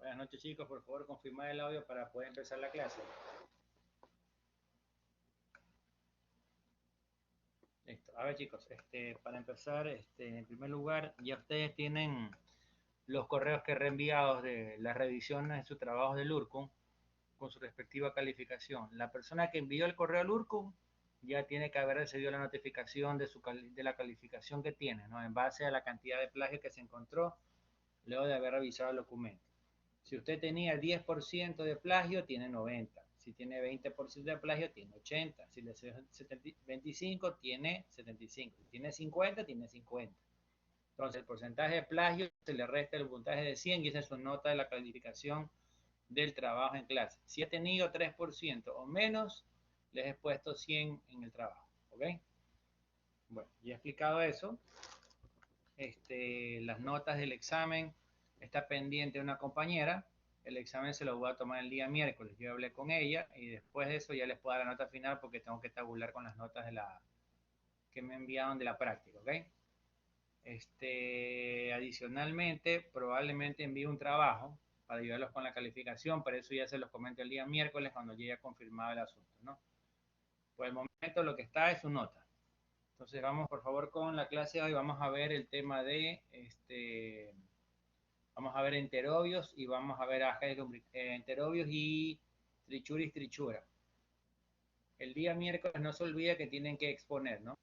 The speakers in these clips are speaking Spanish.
Buenas noches, chicos. Por favor, confirmar el audio para poder empezar la clase. Listo. A ver, chicos, para empezar, en primer lugar, ya ustedes tienen los correos que reenviados de las revisiones de sus trabajos del URCUM con su respectiva calificación. La persona que envió el correo al URCUM ya tiene que haber recibido la notificación de la calificación que tiene, ¿no? En base a la cantidad de plagio que se encontró luego de haber revisado el documento. Si usted tenía 10% de plagio, tiene 90. Si tiene 20% de plagio, tiene 80. Si le 25, tiene 75. Si tiene 50, tiene 50. Entonces, el porcentaje de plagio se le resta el puntaje de 100 y esa es su nota de la calificación del trabajo en clase. Si ha tenido 3% o menos, les he puesto 100 en el trabajo. ¿Ok? Bueno, ya he explicado eso. Las notas del examen está pendiente de una compañera. El examen se lo voy a tomar el día miércoles. Yo hablé con ella y después de eso ya les puedo dar la nota final porque tengo que tabular con las notas que me enviaron de la práctica, ¿ok? Adicionalmente, probablemente envíe un trabajo para ayudarlos con la calificación, pero eso ya se los comento el día miércoles cuando ya haya confirmado el asunto, ¿no? Por el momento lo que está es su nota. Entonces vamos por favor con la clase de hoy. Vamos a ver el tema de vamos a ver enterobios y vamos a ver enterobios y trichuris trichura. El día miércoles no se olvide que tienen que exponer, ¿no?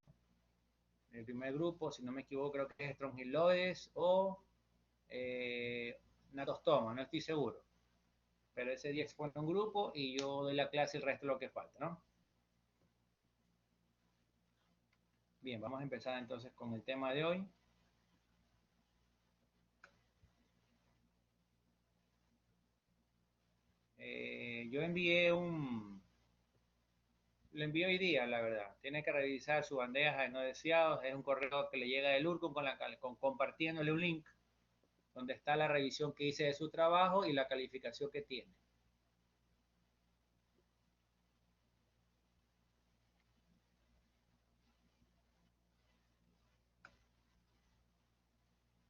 El primer grupo, si no me equivoco, creo que es estrongiloides o natostoma, no estoy seguro. Pero ese día expone un grupo y yo doy la clase el resto de lo que falta, ¿no? Bien, vamos a empezar entonces con el tema de hoy. Yo lo envié hoy día, la verdad. Tiene que revisar su bandeja de no deseados. Es un correo que le llega del URCUM compartiéndole un link donde está la revisión que hice de su trabajo y la calificación que tiene.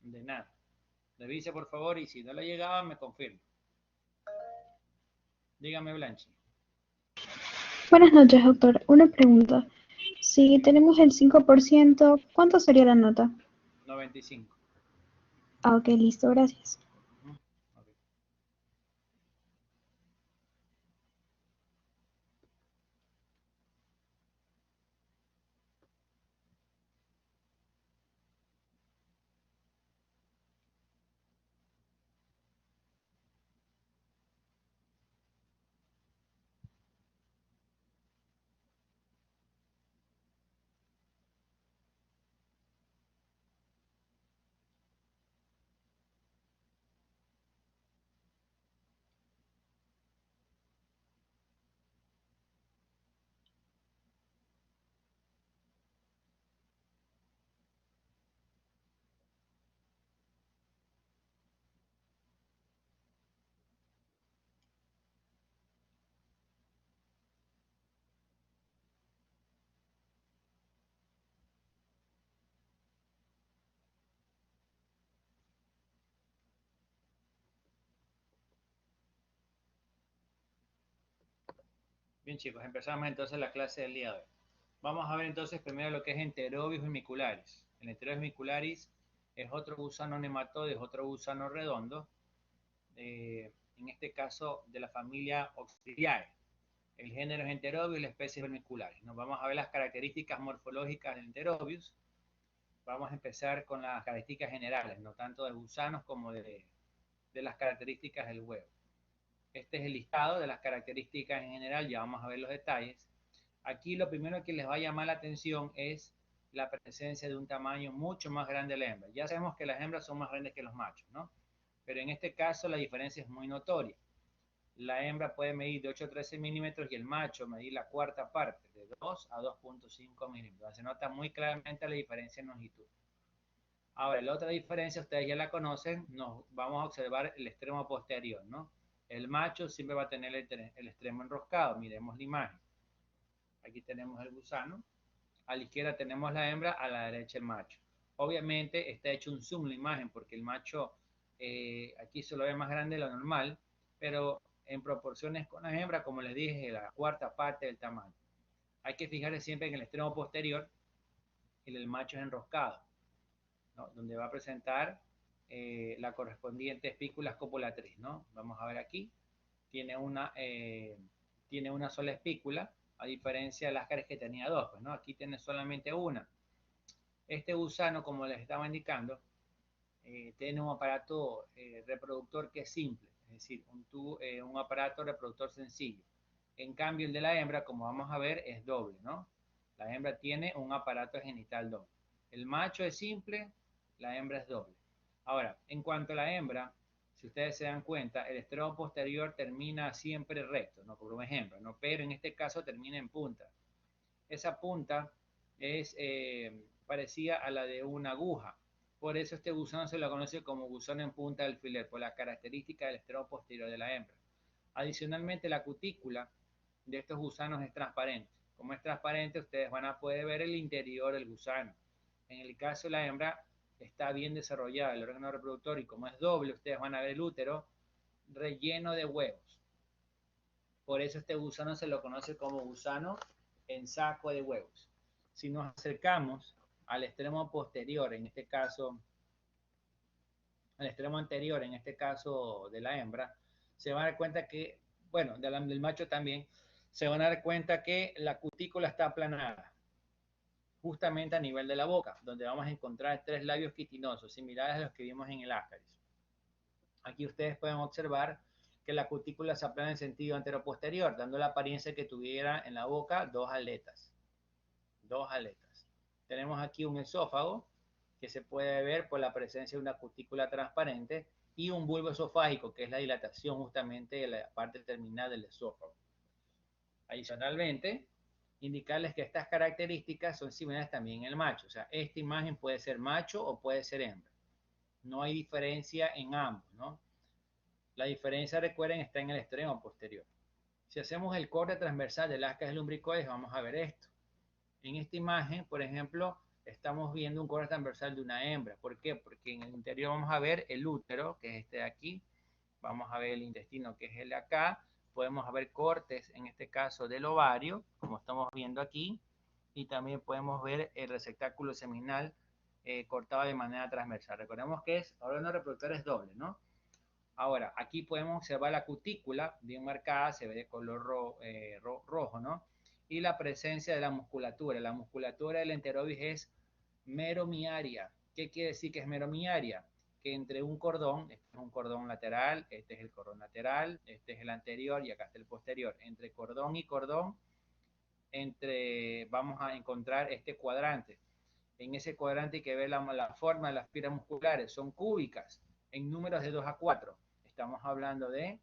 De nada. Revise por favor y si no le llegaba me confirma. Dígame, Blanchi. Buenas noches, doctor. Una pregunta. Si tenemos el 5%, ¿cuánto sería la nota? 95. Ah, ok, listo, gracias. Okay. Bien, chicos, empezamos entonces la clase del día de hoy. Vamos a ver entonces primero lo que es enterobius vermicularis. El enterobius vermicularis es otro gusano nematoide, es otro gusano redondo, en este caso de la familia Oxyriae. El género es Enterobius y la especie es vermicularis. Nos vamos a ver las características morfológicas del Enterobius. Vamos a empezar con las características generales, no tanto de gusanos como de las características del huevo. Este es el listado de las características en general, ya vamos a ver los detalles. Aquí lo primero que les va a llamar la atención es la presencia de un tamaño mucho más grande de la hembra. Ya sabemos que las hembras son más grandes que los machos, ¿no? Pero en este caso la diferencia es muy notoria. La hembra puede medir de 8 a 13 milímetros y el macho medir la cuarta parte, de 2 a 2.5 milímetros. Se nota muy claramente la diferencia en longitud. Ahora, la otra diferencia, ustedes ya la conocen, nos vamos a observar el extremo posterior, ¿no? El macho siempre va a tener el extremo enroscado, miremos la imagen. Aquí tenemos el gusano, a la izquierda tenemos la hembra, a la derecha el macho. Obviamente está hecho un zoom la imagen porque el macho aquí se lo ve más grande de lo normal, pero en proporciones con la hembra, como les dije, la cuarta parte del tamaño. Hay que fijarse siempre en el extremo posterior, el macho es enroscado, ¿no? Donde va a presentar la correspondiente espícula escopulatriz, ¿no? Vamos a ver aquí, tiene una sola espícula, a diferencia de las caras que tenía dos, pues, ¿no? Aquí tiene solamente una. Este gusano, como les estaba indicando, tiene un aparato reproductor que es simple, es decir, un aparato reproductor sencillo. En cambio, el de la hembra, como vamos a ver, es doble, ¿no? La hembra tiene un aparato genital doble. El macho es simple, la hembra es doble. Ahora, en cuanto a la hembra, si ustedes se dan cuenta, el extremo posterior termina siempre recto, ¿no? Por un ejemplo, ¿no? Pero en este caso termina en punta. Esa punta es parecida a la de una aguja. Por eso este gusano se lo conoce como gusano en punta de alfiler, por la característica del extremo posterior de la hembra. Adicionalmente, la cutícula de estos gusanos es transparente. Como es transparente, ustedes van a poder ver el interior del gusano. En el caso de la hembra, está bien desarrollado el órgano reproductor y como es doble, ustedes van a ver el útero relleno de huevos. Por eso este gusano se lo conoce como gusano en saco de huevos. Si nos acercamos al extremo posterior, en este caso, al extremo anterior, en este caso de la hembra, se van a dar cuenta que, bueno, del macho también, se van a dar cuenta que la cutícula está aplanada, justamente a nivel de la boca, donde vamos a encontrar tres labios quitinosos, similares a los que vimos en el Ascaris. Aquí ustedes pueden observar que la cutícula se aplana en sentido anteroposterior, dando la apariencia que tuviera en la boca dos aletas. Dos aletas. Tenemos aquí un esófago que se puede ver por la presencia de una cutícula transparente y un bulbo esofágico, que es la dilatación justamente de la parte terminal del esófago. Adicionalmente, indicarles que estas características son similares también en el macho. O sea, esta imagen puede ser macho o puede ser hembra. No hay diferencia en ambos, ¿no? La diferencia, recuerden, está en el extremo posterior. Si hacemos el corte transversal del ascas lumbricoides, vamos a ver esto. En esta imagen, por ejemplo, estamos viendo un corte transversal de una hembra. ¿Por qué? Porque en el interior vamos a ver el útero, que es este de aquí. Vamos a ver el intestino, que es el de acá. Podemos ver cortes, en este caso, del ovario, como estamos viendo aquí. Y también podemos ver el receptáculo seminal cortado de manera transversal. Recordemos que es órgano reproductor es doble, ¿no? Ahora, aquí podemos observar la cutícula bien marcada, se ve de color rojo, ¿no? Y la presencia de la musculatura. La musculatura del enterovis es meromiaria. ¿Qué quiere decir que es meromiaria? Que entre un cordón, este es un cordón lateral, este es el cordón lateral, este es el anterior y acá está el posterior. Entre cordón y cordón, vamos a encontrar este cuadrante. En ese cuadrante hay que ver la forma de las piras musculares, son cúbicas, en números de 2 a 4. Estamos hablando de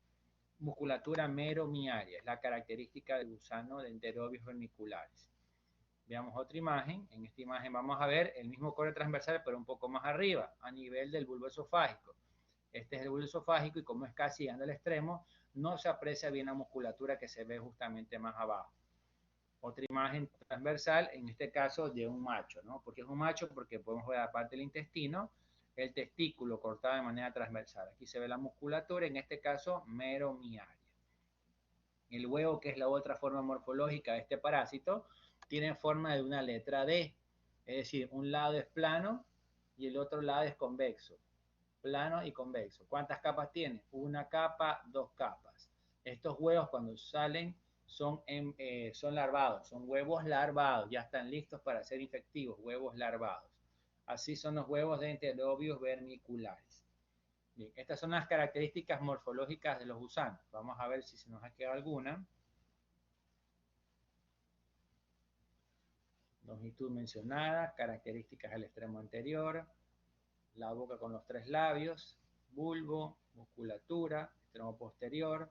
musculatura meromiaria, es la característica del gusano de enterobios vermiculares. Veamos otra imagen. En esta imagen vamos a ver el mismo corte transversal, pero un poco más arriba, a nivel del bulbo esofágico. Este es el bulbo esofágico y como es casi llegando al extremo, no se aprecia bien la musculatura que se ve justamente más abajo. Otra imagen transversal, en este caso de un macho, ¿no? ¿Por qué es un macho? Porque podemos ver aparte del intestino, el testículo cortado de manera transversal. Aquí se ve la musculatura, en este caso meromiaria. El huevo, que es la otra forma morfológica de este parásito, tiene forma de una letra D, es decir, un lado es plano y el otro lado es convexo. Plano y convexo. ¿Cuántas capas tiene? Una capa, dos capas. Estos huevos cuando salen son larvados, son huevos larvados, ya están listos para ser infectivos, huevos larvados. Así son los huevos de enterobios vermiculares. Bien, estas son las características morfológicas de los gusanos. Vamos a ver si se nos ha quedado alguna. Longitud mencionada, características del extremo anterior, la boca con los tres labios, bulbo, musculatura, extremo posterior,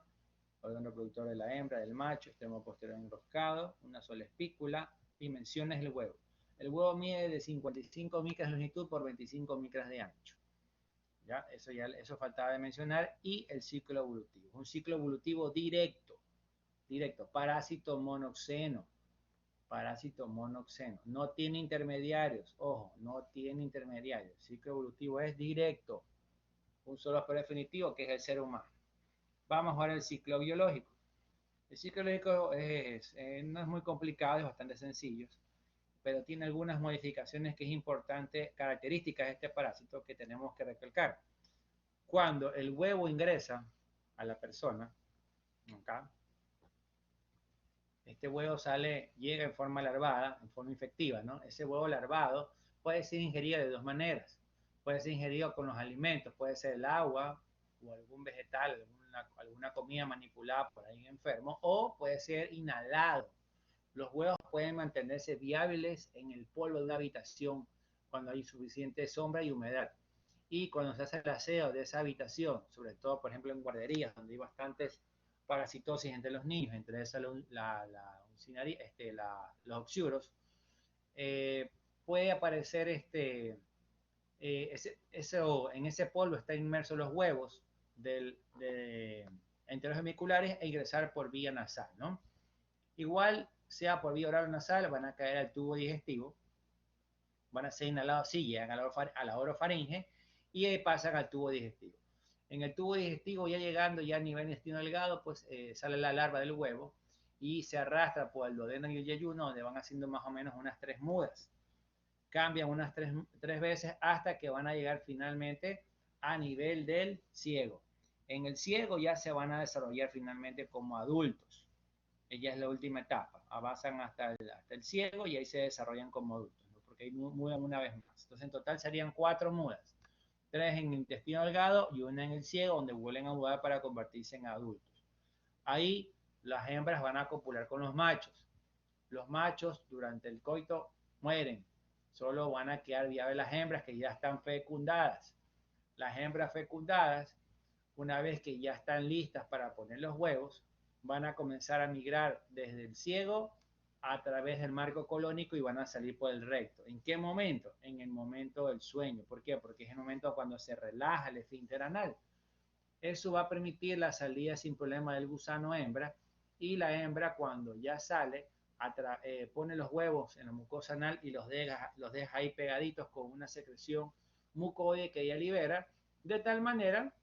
órgano reproductor de la hembra, del macho, extremo posterior enroscado, una sola espícula, dimensiones del huevo. El huevo mide de 55 micras de longitud por 25 micras de ancho. ¿Ya? Eso faltaba de mencionar. Y el ciclo evolutivo. Un ciclo evolutivo directo, parásito monoxeno. Parásito monoxeno. No tiene intermediarios. Ojo, no tiene intermediarios. El ciclo evolutivo es directo. un solo hospedador definitivo, que es el ser humano. Vamos ahora al ciclo biológico. El ciclo biológico no es muy complicado, es bastante sencillo, pero tiene algunas modificaciones que es importante, características de este parásito que tenemos que recalcar. Cuando el huevo ingresa a la persona, acá, este huevo llega en forma larvada, en forma infectiva, ¿no? Ese huevo larvado puede ser ingerido de dos maneras. Puede ser ingerido con los alimentos, puede ser el agua o algún vegetal, alguna comida manipulada por ahí enfermo, o puede ser inhalado. Los huevos pueden mantenerse viables en el polvo de una habitación cuando hay suficiente sombra y humedad. Y cuando se hace el aseo de esa habitación, sobre todo, por ejemplo, en guarderías, donde hay bastantes parasitosis entre los niños, entre esas los oxiuros, puede aparecer en ese polvo está inmerso los huevos de enterohemiculares e ingresar por vía nasal, ¿no? Igual, sea por vía oral o nasal, van a caer al tubo digestivo, van a ser inhalados, sí, llegan a la orofaringe y pasan al tubo digestivo. En el tubo digestivo, ya llegando ya a nivel intestino delgado, pues sale la larva del huevo y se arrastra por el duodeno y el yeyuno, donde van haciendo más o menos unas 3 mudas. Cambian unas tres veces hasta que van a llegar finalmente a nivel del ciego. En el ciego ya se van a desarrollar finalmente como adultos. Ella es la última etapa. Avanzan hasta el ciego y ahí se desarrollan como adultos, ¿no? Porque ahí mudan una vez más. Entonces en total serían 4 mudas. 3 en el intestino delgado y una en el ciego, donde vuelven a mudar para convertirse en adultos. Ahí las hembras van a copular con los machos. Los machos durante el coito mueren. Solo van a quedar viables las hembras que ya están fecundadas. Las hembras fecundadas, una vez que ya están listas para poner los huevos, van a comenzar a migrar desde el ciego a través del marco colónico y van a salir por el recto. ¿En qué momento? En el momento del sueño. ¿Por qué? Porque es el momento cuando se relaja el esfínter anal. Eso va a permitir la salida sin problema del gusano hembra, y la hembra, cuando ya sale, pone los huevos en la mucosa anal y los deja ahí pegaditos con una secreción mucoide que ella libera, de tal manera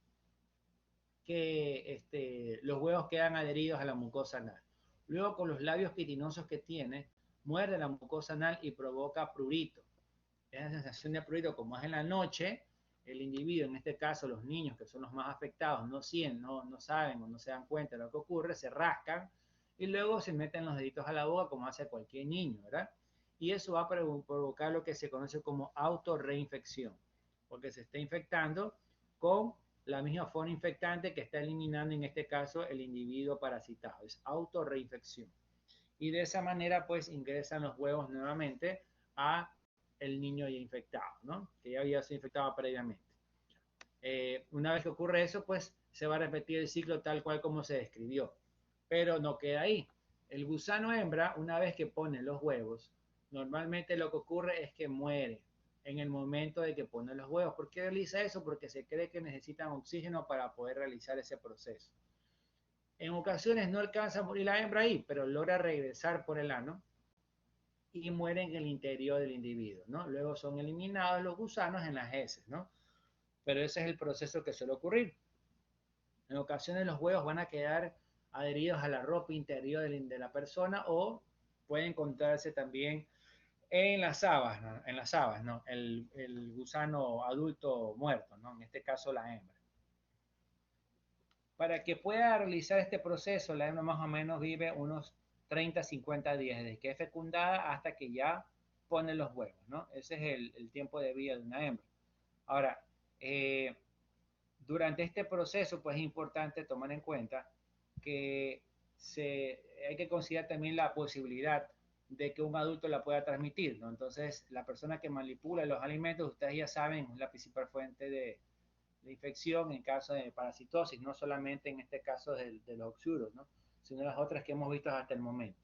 que los huevos quedan adheridos a la mucosa anal. Luego, con los labios quitinosos que tiene, muerde la mucosa anal y provoca prurito. Esa sensación de prurito, como es en la noche, el individuo, en este caso los niños, que son los más afectados, no saben o no se dan cuenta de lo que ocurre, se rascan y luego se meten los deditos a la boca como hace cualquier niño, ¿verdad? Y eso va a provocar lo que se conoce como autorreinfección, porque se está infectando con la misma forma infectante que está eliminando en este caso el individuo parasitado. Es autorreinfección. Y de esa manera pues ingresan los huevos nuevamente a el niño ya infectado, ¿no? Que ya había sido infectado previamente. Una vez que ocurre eso, pues se va a repetir el ciclo tal cual como se describió. Pero no queda ahí. El gusano hembra, una vez que pone los huevos, normalmente lo que ocurre es que muere en el momento de que pone los huevos. ¿Por qué realiza eso? Porque se cree que necesitan oxígeno para poder realizar ese proceso. En ocasiones no alcanza a morir la hembra ahí, pero logra regresar por el ano y mueren en el interior del individuo, ¿no? Luego son eliminados los gusanos en las heces, ¿no? Pero ese es el proceso que suele ocurrir. En ocasiones los huevos van a quedar adheridos a la ropa interior de la persona, o puede encontrarse también en las habas, ¿no? En las habas, ¿no? El gusano adulto muerto, ¿no? En este caso la hembra. Para que pueda realizar este proceso, la hembra más o menos vive unos 30, 50 días, desde que es fecundada hasta que ya pone los huevos, ¿no? Ese es el tiempo de vida de una hembra. Ahora, durante este proceso, pues es importante tomar en cuenta que hay que considerar también la posibilidad de que un adulto la pueda transmitir, ¿no? Entonces, la persona que manipula los alimentos, ustedes ya saben, es la principal fuente de infección en caso de parasitosis, no solamente en este caso de los oxiuros, ¿no? Sino las otras que hemos visto hasta el momento.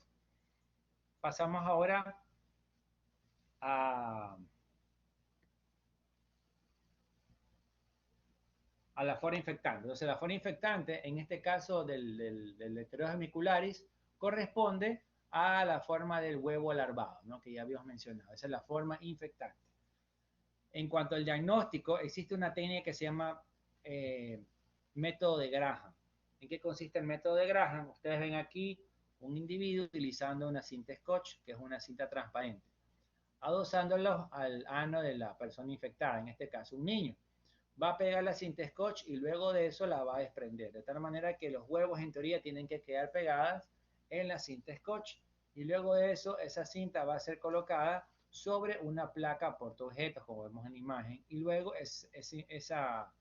Pasamos ahora a la flora infectante. Entonces, la flora infectante, en este caso del Heterodes hemicularis, corresponde a la forma del huevo larvado, ¿no? Que ya habíamos mencionado. Esa es la forma infectante. En cuanto al diagnóstico, existe una técnica que se llama método de Graham. ¿En qué consiste el método de Graham? Ustedes ven aquí un individuo utilizando una cinta Scotch, que es una cinta transparente, adosándolo al ano de la persona infectada, en este caso un niño. Va a pegar la cinta Scotch y luego de eso la va a desprender, de tal manera que los huevos en teoría tienen que quedar pegadas en la cinta Scotch y luego de eso esa cinta va a ser colocada sobre una placa portaobjetos, como vemos en la imagen, y luego esa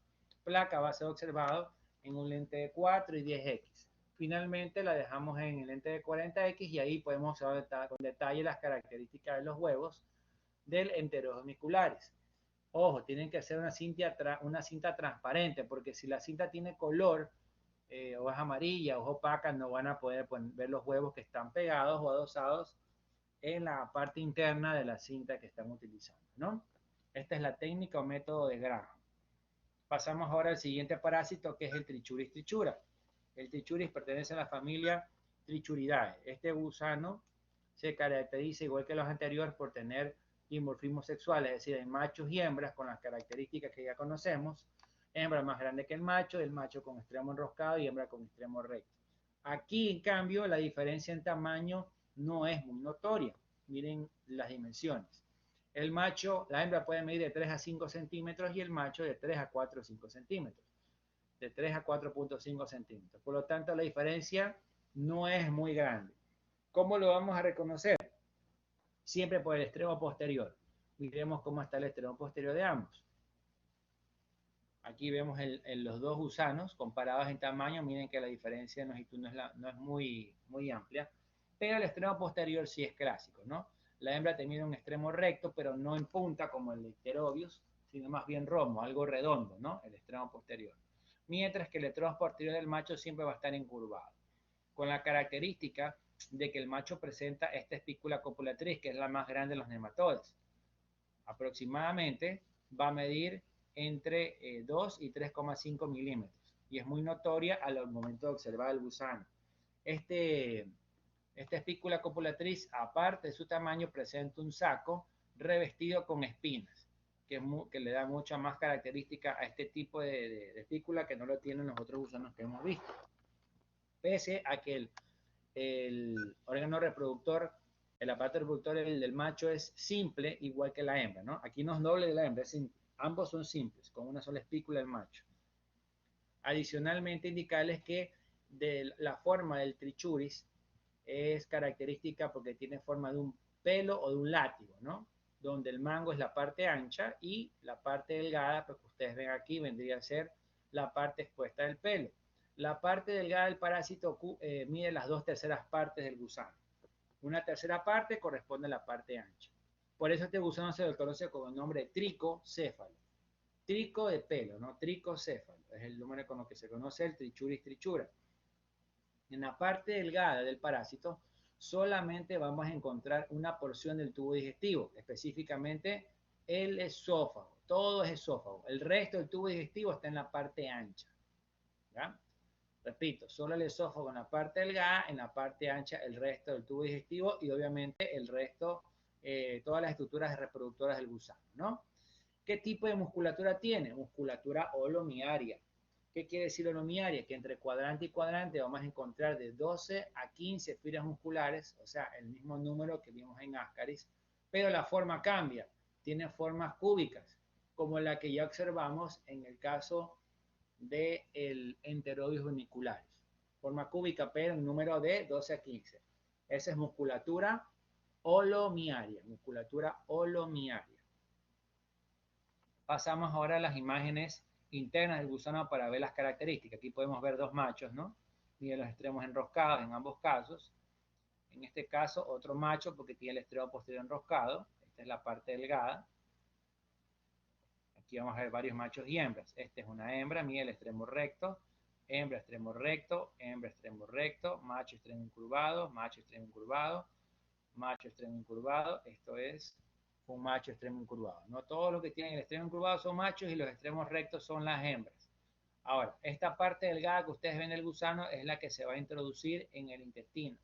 placa va a ser observada en un lente de 4 y 10X. Finalmente la dejamos en el lente de 40X y ahí podemos ver con detalle las características de los huevos del enterodomicularis. Ojo, tienen que hacer una cinta transparente, porque si la cinta tiene color, o es amarilla o es opaca, no van a poder ver los huevos que están pegados o adosados en la parte interna de la cinta que están utilizando, ¿no? Esta es la técnica o método de Graham. Pasamos ahora al siguiente parásito, que es el Trichuris trichura. El Trichuris pertenece a la familia Trichuridae. Este gusano se caracteriza, igual que los anteriores, por tener dimorfismo sexual, es decir, hay machos y hembras con las características que ya conocemos. Hembra más grande que el macho con extremo enroscado y hembra con extremo recto. Aquí, en cambio, la diferencia en tamaño no es muy notoria. Miren las dimensiones. El macho, la hembra puede medir de 3 a 5 centímetros y el macho de 3 a 4 o 5 centímetros. De 3 a 4.5 centímetros. Por lo tanto, la diferencia no es muy grande. ¿Cómo lo vamos a reconocer? Siempre por el extremo posterior. Miremos cómo está el extremo posterior de ambos. Aquí vemos los dos gusanos comparados en tamaño. Miren que la diferencia no es muy amplia. Pero el extremo posterior sí es clásico, ¿no? La hembra tiene un extremo recto, pero no en punta como el de Pterobius, sino más bien romo, algo redondo, ¿no? El extremo posterior. Mientras que el extremo posterior del macho siempre va a estar encurvado. Con la característica de que el macho presenta esta espícula copulatriz, que es la más grande de los nematodes. Aproximadamente va a medir entre 2 y 3,5 milímetros y es muy notoria al momento de observar el gusano. Esta espícula copulatriz, aparte de su tamaño, presenta un saco revestido con espinas, que le da mucha más característica a este tipo de espícula que no lo tienen los otros gusanos que hemos visto. Pese a que el órgano reproductor, el aparato reproductor del macho es simple, igual que la hembra, ¿no? Aquí no es doble de la hembra, ambos son simples, con una sola espícula el macho. Adicionalmente, indicarles que la forma del Trichuris es característica porque tiene forma de un pelo o de un látigo, ¿no? Donde el mango es la parte ancha y la parte delgada, pues que ustedes ven aquí, vendría a ser la parte expuesta del pelo. La parte delgada del parásito mide las 2/3 partes del gusano. Una tercera parte corresponde a la parte ancha. Por eso este gusano se le conoce con el nombre de tricocéfalo. Trico de pelo, ¿no? Tricocéfalo. Es el número con el que se conoce el Trichuris trichura. En la parte delgada del parásito solamente vamos a encontrar una porción del tubo digestivo, específicamente el esófago. Todo es esófago. El resto del tubo digestivo está en la parte ancha. ¿Ya? Repito, solo el esófago en la parte delgada, en la parte ancha el resto del tubo digestivo y obviamente el resto, todas las estructuras reproductoras del gusano, ¿no? ¿Qué tipo de musculatura tiene? Musculatura holomiaria. ¿Qué quiere decir holomiaria? Que entre cuadrante y cuadrante vamos a encontrar de 12 a 15 fibras musculares, o sea, el mismo número que vimos en Ascaris, pero la forma cambia. Tiene formas cúbicas, como la que ya observamos en el caso del Enterobius unicularis. Forma cúbica, pero en número de 12 a 15. Esa es musculatura holomiaria. Musculatura holomiaria. Pasamos ahora a las imágenes internas del gusano para ver las características. Aquí podemos ver dos machos, ¿no? Miren los extremos enroscados en ambos casos. En este caso, otro macho porque tiene el extremo posterior enroscado. Esta es la parte delgada. Aquí vamos a ver varios machos y hembras. Esta es una hembra, mira el extremo recto, hembra extremo recto, hembra extremo recto, macho extremo incurvado, macho extremo incurvado, macho extremo incurvado. Esto es un macho extremo incurvado. No todos los que tienen el extremo incurvado son machos y los extremos rectos son las hembras. Ahora, esta parte delgada que ustedes ven del gusano es la que se va a introducir en el intestino,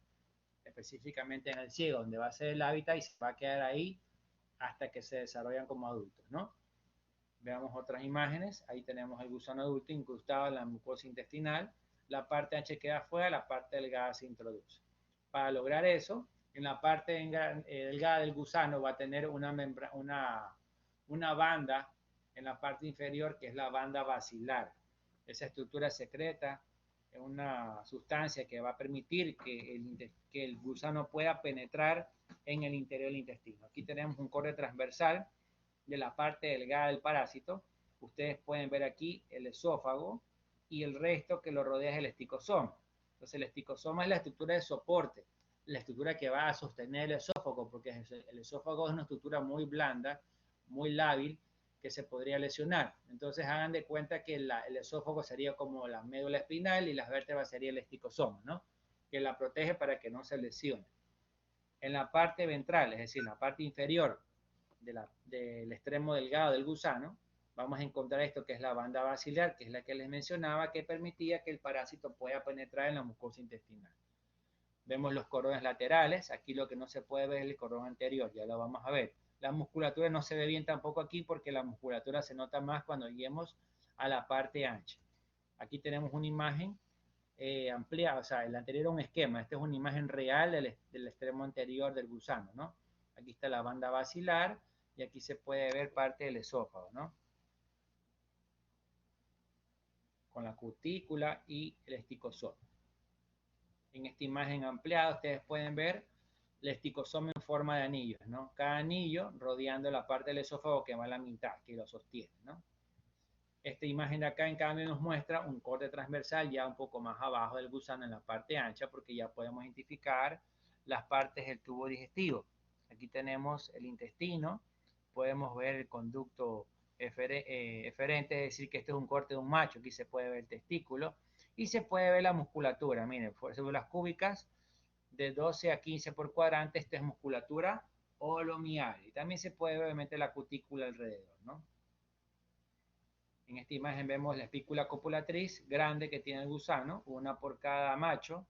específicamente en el ciego, donde va a ser el hábitat y se va a quedar ahí hasta que se desarrollan como adultos, ¿no? Veamos otras imágenes. Ahí tenemos el gusano adulto incrustado en la mucosa intestinal. La parte ancha queda afuera, la parte delgada se introduce. Para lograr eso, en la parte delgada del gusano va a tener una banda en la parte inferior que es la banda basilar. Esa estructura secreta es una sustancia que va a permitir que el gusano pueda penetrar en el interior del intestino. Aquí tenemos un corte transversal de la parte delgada del parásito. Ustedes pueden ver aquí el esófago y el resto que lo rodea es el esticosoma. Entonces el esticosoma es la estructura de soporte, la estructura que va a sostener el esófago, porque el esófago es una estructura muy blanda, muy lábil, que se podría lesionar. Entonces hagan de cuenta que el esófago sería como la médula espinal y las vértebras sería el esticosoma, ¿no? Que la protege para que no se lesione. En la parte ventral, es decir, en la parte inferior del extremo delgado del gusano, vamos a encontrar esto que es la banda basilar, que es la que les mencionaba, que permitía que el parásito pueda penetrar en la mucosa intestinal. Vemos los cordones laterales, aquí lo que no se puede ver es el cordón anterior, ya lo vamos a ver. La musculatura no se ve bien tampoco aquí porque la musculatura se nota más cuando lleguemos a la parte ancha. Aquí tenemos una imagen ampliada, o sea, el anterior era un esquema, esta es una imagen real del extremo anterior del gusano, ¿no? Aquí está la banda basilar y aquí se puede ver parte del esófago, ¿no? Con la cutícula y el esticosoma. En esta imagen ampliada ustedes pueden ver el esticosoma en forma de anillos, ¿no? Cada anillo rodeando la parte del esófago que va a la mitad, que lo sostiene, ¿no? Esta imagen de acá, en cambio, nos muestra un corte transversal ya un poco más abajo del gusano en la parte ancha, porque ya podemos identificar las partes del tubo digestivo. Aquí tenemos el intestino, podemos ver el conducto eferente, es decir, que este es un corte de un macho, aquí se puede ver el testículo, y se puede ver la musculatura, miren, células cúbicas de 12 a 15 por cuadrante, esta es musculatura olomial, y también se puede ver obviamente la cutícula alrededor, ¿no? En esta imagen vemos la espícula copulatriz grande que tiene el gusano, una por cada macho.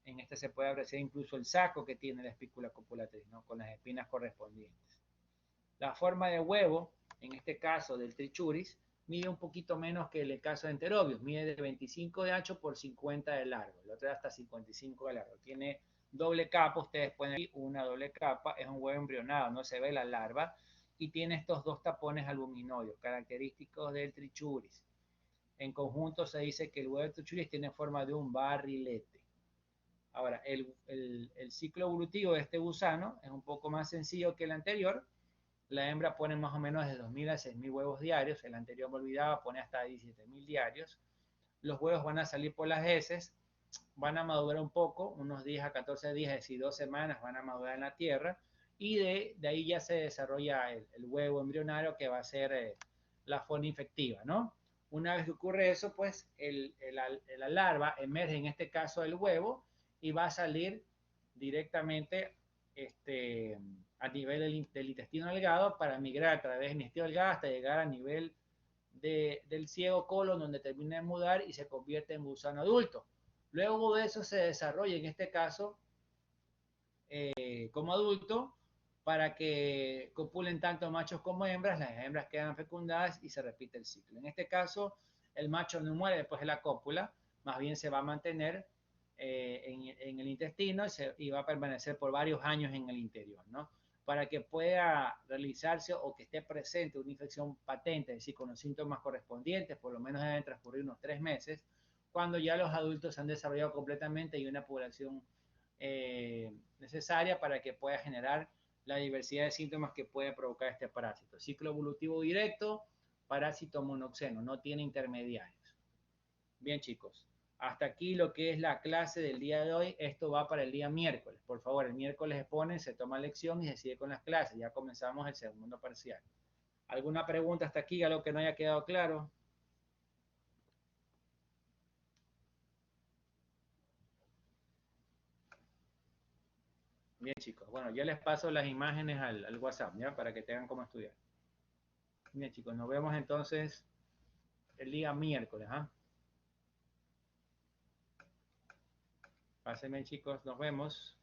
En esta se puede apreciar incluso el saco que tiene la espícula copulatriz, ¿no? Con las espinas correspondientes. La forma de huevo, en este caso del trichuris, mide un poquito menos que el caso de Enterobius, mide de 25 de ancho por 50 de largo, el otro hasta 55 de largo. Tiene doble capa, ustedes pueden ver una doble capa, es un huevo embrionado, no se ve la larva, y tiene estos dos tapones albuminoides, característicos del trichuris. En conjunto se dice que el huevo de trichuris tiene forma de un barrilete. Ahora, el ciclo evolutivo de este gusano es un poco más sencillo que el anterior. La hembra pone más o menos de 2.000 a 6.000 huevos diarios. El anterior me olvidaba, pone hasta 17.000 diarios. Los huevos van a salir por las heces, van a madurar un poco, unos 10 a 14 días, es decir, 2 semanas van a madurar en la tierra. Y de ahí ya se desarrolla el huevo embrionario que va a ser la forma infectiva, ¿no? Una vez que ocurre eso, pues la larva emerge en este caso del huevo y va a salir directamente a nivel del intestino delgado para migrar a través del intestino delgado hasta llegar a nivel del ciego colon donde termina de mudar y se convierte en gusano adulto. Luego de eso se desarrolla en este caso como adulto para que copulen tanto machos como hembras, las hembras quedan fecundadas y se repite el ciclo. En este caso, el macho no muere después de la cópula, más bien se va a mantener en el intestino y va a permanecer por varios años en el interior, ¿no? Para que pueda realizarse o que esté presente una infección patente, es decir, con los síntomas correspondientes, por lo menos deben transcurrir unos 3 meses, cuando ya los adultos se han desarrollado completamente y una población necesaria para que pueda generar la diversidad de síntomas que puede provocar este parásito. Ciclo evolutivo directo, parásito monoxeno, no tiene intermediarios. Bien, chicos, hasta aquí lo que es la clase del día de hoy. Esto va para el día miércoles. Por favor, el miércoles exponen, se toma lección y se sigue con las clases. Ya comenzamos el segundo parcial. ¿Alguna pregunta hasta aquí? ¿Algo que no haya quedado claro? Bien, chicos. Bueno, ya les paso las imágenes al WhatsApp, ¿ya? Para que tengan cómo estudiar. Bien, chicos, nos vemos entonces el día miércoles, ¿ah? Pásenme, chicos, nos vemos.